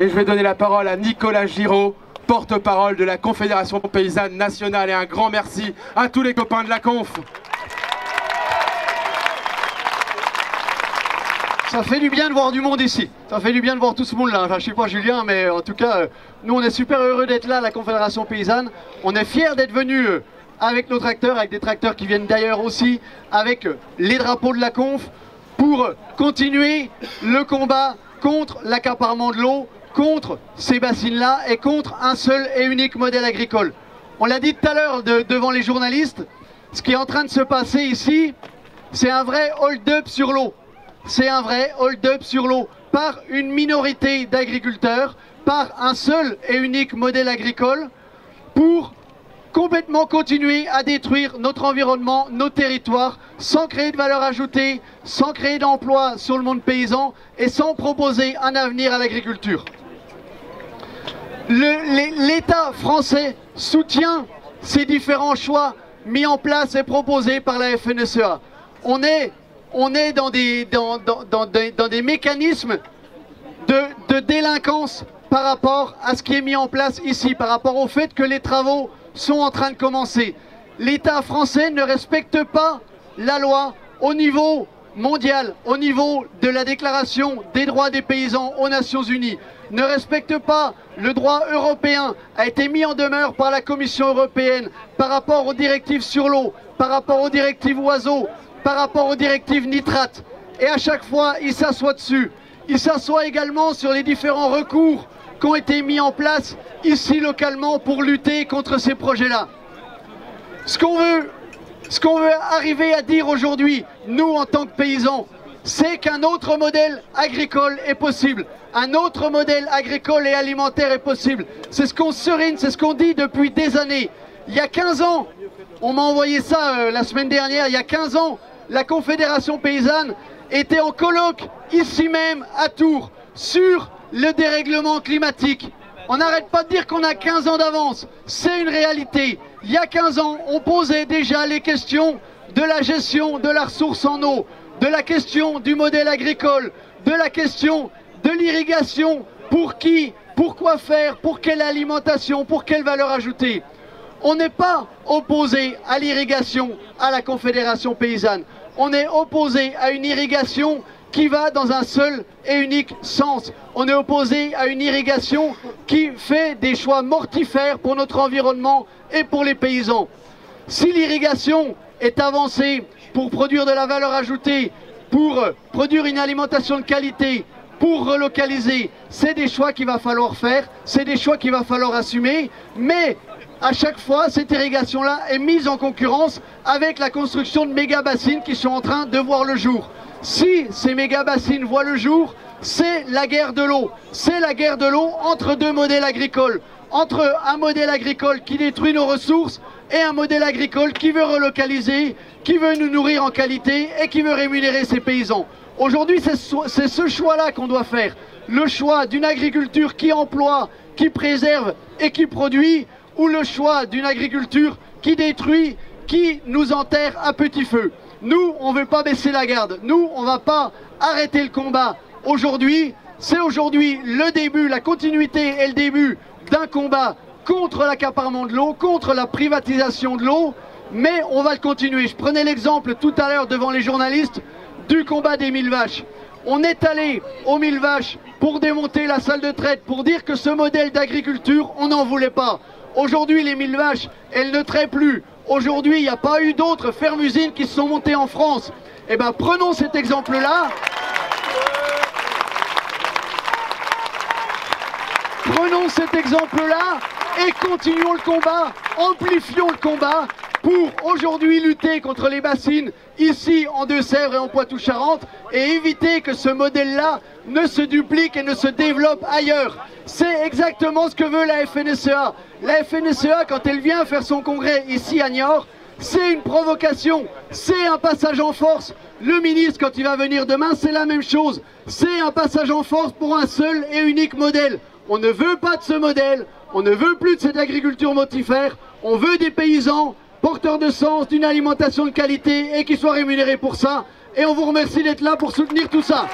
Et je vais donner la parole à Nicolas Giraud, porte-parole de la Confédération Paysanne Nationale. Et un grand merci à tous les copains de la Conf. Ça fait du bien de voir du monde ici. Ça fait du bien de voir tout ce monde-là. Enfin, je sais pas Julien, mais en tout cas, nous on est super heureux d'être là, la Confédération Paysanne. On est fiers d'être venus avec nos tracteurs, avec des tracteurs qui viennent d'ailleurs aussi, avec les drapeaux de la Conf, pour continuer le combat contre l'accaparement de l'eau, contre ces bassines-là et contre un seul et unique modèle agricole. On l'a dit tout à l'heure devant les journalistes, ce qui est en train de se passer ici, c'est un vrai hold-up sur l'eau. C'est un vrai hold-up sur l'eau par une minorité d'agriculteurs, par un seul et unique modèle agricole pour complètement continuer à détruire notre environnement, nos territoires, sans créer de valeur ajoutée, sans créer d'emplois sur le monde paysan et sans proposer un avenir à l'agriculture. L'État français soutient ces différents choix mis en place et proposés par la FNSEA. On est dans des mécanismes de délinquance par rapport à ce qui est mis en place ici, par rapport au fait que les travaux sont en train de commencer. L'État français ne respecte pas la loi au niveau mondial, au niveau de la déclaration des droits des paysans aux Nations Unies, ne respecte pas le droit européen, a été mis en demeure par la Commission européenne par rapport aux directives sur l'eau, par rapport aux directives oiseaux, par rapport aux directives nitrates. Et à chaque fois, il s'assoit dessus. Il s'assoit également sur les différents recours qui ont été mis en place ici localement pour lutter contre ces projets-là. Ce qu'on veut arriver à dire aujourd'hui, nous en tant que paysans, c'est qu'un autre modèle agricole est possible. Un autre modèle agricole et alimentaire est possible. C'est ce qu'on serine, c'est ce qu'on dit depuis des années. Il y a 15 ans, on m'a envoyé ça la semaine dernière, il y a 15 ans, la Confédération Paysanne était en colloque, ici même, à Tours, sur le dérèglement climatique. On n'arrête pas de dire qu'on a 15 ans d'avance, c'est une réalité. Il y a 15 ans, on posait déjà les questions de la gestion de la ressource en eau, de la question du modèle agricole, de la question de l'irrigation, pour qui, pour quoi faire, pour quelle alimentation, pour quelle valeur ajoutée. On n'est pas opposé à l'irrigation, à la Confédération Paysanne. On est opposé à une irrigation qui va dans un seul et unique sens. On est opposé à une irrigation qui fait des choix mortifères pour notre environnement et pour les paysans. Si l'irrigation est avancée pour produire de la valeur ajoutée, pour produire une alimentation de qualité, pour relocaliser, c'est des choix qu'il va falloir faire, c'est des choix qu'il va falloir assumer, mais à chaque fois, cette irrigation-là est mise en concurrence avec la construction de méga-bassines qui sont en train de voir le jour. Si ces méga-bassines voient le jour, c'est la guerre de l'eau. C'est la guerre de l'eau entre deux modèles agricoles. Entre un modèle agricole qui détruit nos ressources et un modèle agricole qui veut relocaliser, qui veut nous nourrir en qualité et qui veut rémunérer ses paysans. Aujourd'hui, c'est ce choix-là qu'on doit faire. Le choix d'une agriculture qui emploie, qui préserve et qui produit, ou le choix d'une agriculture qui détruit, qui nous enterre à petit feu. Nous, on ne veut pas baisser la garde. Nous, on ne va pas arrêter le combat. Aujourd'hui, c'est aujourd'hui le début, la continuité et le début d'un combat contre l'accaparement de l'eau, contre la privatisation de l'eau, mais on va le continuer. Je prenais l'exemple tout à l'heure devant les journalistes du combat des 1000 vaches. On est allé aux 1000 vaches pour démonter la salle de traite, pour dire que ce modèle d'agriculture, on n'en voulait pas. Aujourd'hui, les 1000 vaches, elles ne traitent plus. Aujourd'hui, il n'y a pas eu d'autres fermes-usines qui se sont montées en France. Eh bien, prenons cet exemple-là. Prenons cet exemple-là et continuons le combat, amplifions le combat pour aujourd'hui lutter contre les bassines ici en Deux-Sèvres et en Poitou-Charentes et éviter que ce modèle-là ne se duplique et ne se développe ailleurs. C'est exactement ce que veut la FNSEA. La FNSEA, quand elle vient faire son congrès ici à Niort, c'est une provocation, c'est un passage en force. Le ministre, quand il va venir demain, c'est la même chose. C'est un passage en force pour un seul et unique modèle. On ne veut pas de ce modèle, on ne veut plus de cette agriculture mortifère, on veut des paysans porteurs de sens, d'une alimentation de qualité et qui soient rémunérés pour ça. Et on vous remercie d'être là pour soutenir tout ça.